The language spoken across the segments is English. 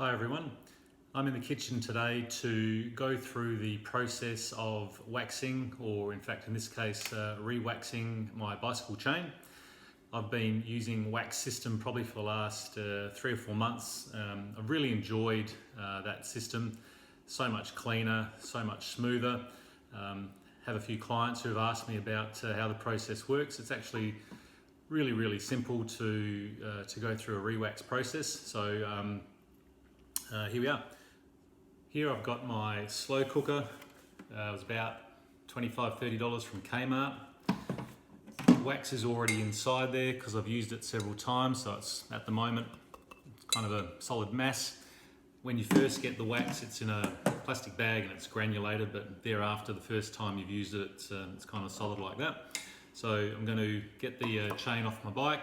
Hi everyone, I'm in the kitchen today to go through the process of waxing, or in fact in this case re-waxing my bicycle chain. I've been using Wax System probably for the last 3 or 4 months. I've really enjoyed that system, so much cleaner, so much smoother. Have a few clients who have asked me about how the process works. It's actually really simple to go through a re-wax process. So here we are. Here I've got my slow cooker. It was about $25–30 from Kmart. Wax is already inside there because I've used it several times, so it's at the moment it's kind of a solid mass. When you first get the wax, it's in a plastic bag and it's granulated, but thereafter, the first time you've used it, it's kind of solid like that. So I'm going to get the chain off my bike,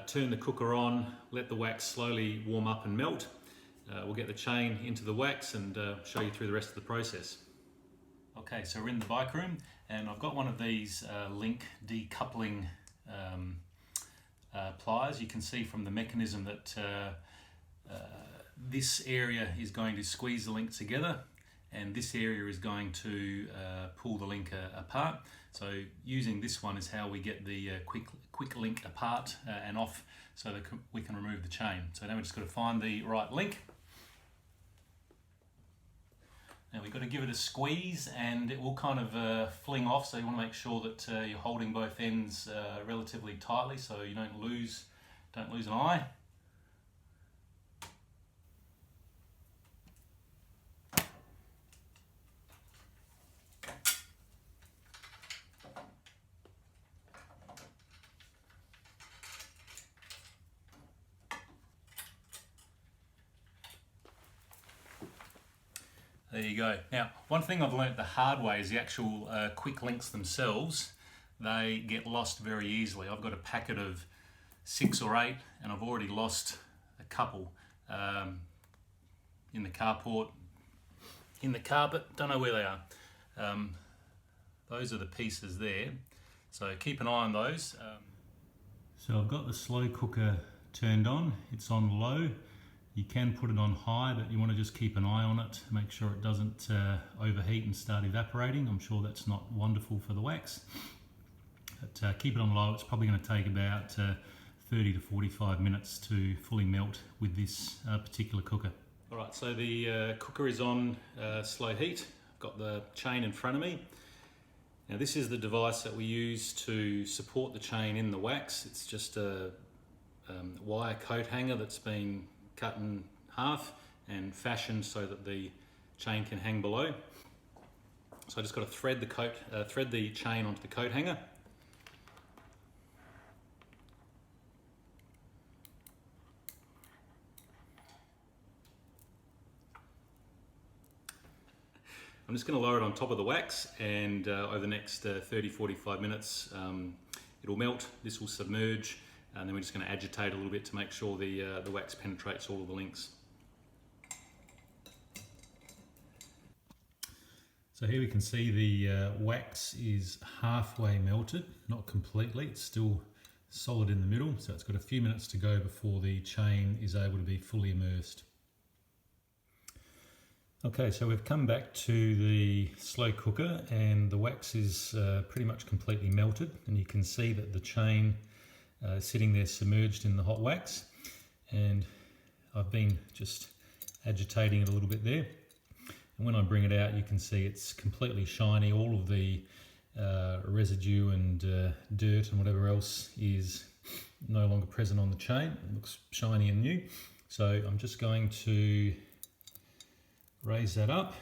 turn the cooker on, let the wax slowly warm up and melt. We'll get the chain into the wax and show you through the rest of the process. Okay, so we're in the bike room and I've got one of these link decoupling pliers. You can see from the mechanism that this area is going to squeeze the link together and this area is going to pull the link apart. So using this one is how we get the quick link apart and off so that we can remove the chain. So now we've just got to find the right link. Now we've got to give it a squeeze and it will kind of fling off, so you want to make sure that you're holding both ends relatively tightly so you don't lose an eye. There you go. Now, one thing I've learnt the hard way is the actual quick links themselves. They get lost very easily. I've got a packet of 6 or 8 and I've already lost a couple in the carport, in the carpet, don't know where they are. Those are the pieces there, so keep an eye on those. So I've got the slow cooker turned on, it's on low. You can put it on high, but you want to just keep an eye on it, make sure it doesn't overheat and start evaporating. I'm sure that's not wonderful for the wax. But keep it on low. It's probably going to take about 30 to 45 minutes to fully melt with this particular cooker. Alright, so the cooker is on slow heat. I've got the chain in front of me. Now this is the device that we use to support the chain in the wax. It's just a wire coat hanger that's been cut in half and fashioned so that the chain can hang below. So I just got to thread the chain onto the coat hanger. I'm just going to lower it on top of the wax and over the next 30–45 minutes it'll melt, this will submerge, and then we're just going to agitate a little bit to make sure the wax penetrates all of the links. So here we can see the wax is halfway melted, not completely, it's still solid in the middle, so it's got a few minutes to go before the chain is able to be fully immersed. Okay, so we've come back to the slow cooker and the wax is pretty much completely melted, and you can see that the chain sitting there submerged in the hot wax, and I've been just agitating it a little bit there, and when I bring it out you can see it's completely shiny. All of the residue and dirt and whatever else is no longer present on the chain. It looks shiny and new, so I'm just going to raise that up.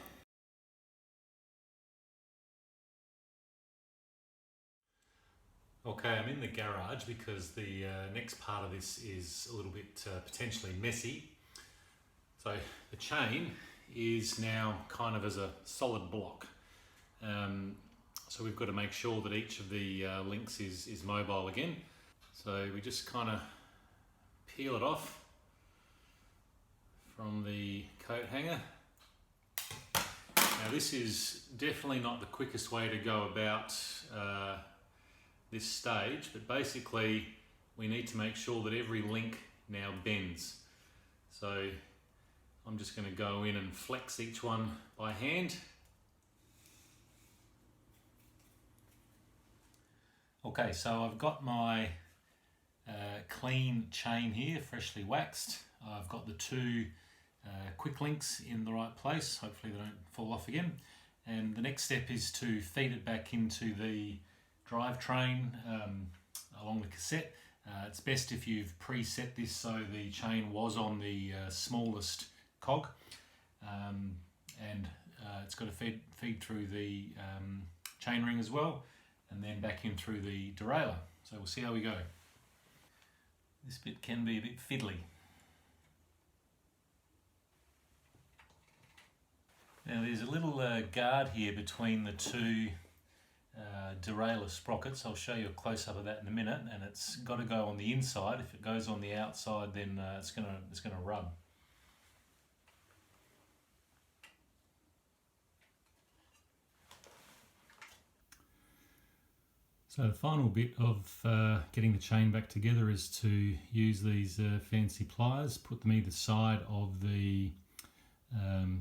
Okay, I'm in the garage because the next part of this is a little bit potentially messy. So the chain is now kind of as a solid block. So we've got to make sure that each of the links is mobile again. So we just kind of peel it off from the coat hanger. Now this is definitely not the quickest way to go about this stage, but basically we need to make sure that every link now bends. So I'm just going to go in and flex each one by hand. Okay, so I've got my clean chain here, freshly waxed. I've got the two quick links in the right place, hopefully they don't fall off again. And the next step is to feed it back into the drivetrain along the cassette. It's best if you've preset this so the chain was on the smallest cog, and it's got to feed through the chain ring as well, and then back in through the derailleur. So we'll see how we go. This bit can be a bit fiddly. Now there's a little guard here between the two derailleur sprockets. I'll show you a close-up of that in a minute, and it's got to go on the inside. If it goes on the outside, then it's gonna rub. So the final bit of getting the chain back together is to use these fancy pliers, put them either side of the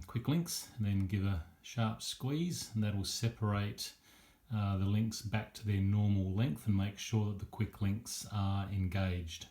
quick links, and then give a sharp squeeze, and that will separate the links back to their normal length and make sure that the quick links are engaged.